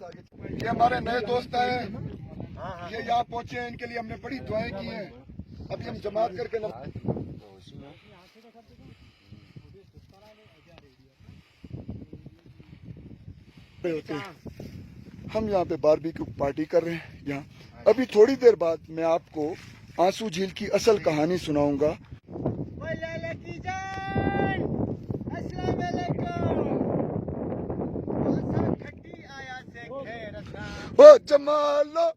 ये हमारे नए दोस्त हैं, ये यहाँ पहुंचे हैं, इनके लिए हमने बड़ी दुआएं की हैं। अभी हम जमात करके होते हैं। हम यहाँ पे बारबेक्यू पार्टी कर रहे हैं यहाँ। अभी थोड़ी देर बाद मैं आपको आंसू झील की असल कहानी सुनाऊंगा। ओ जमालो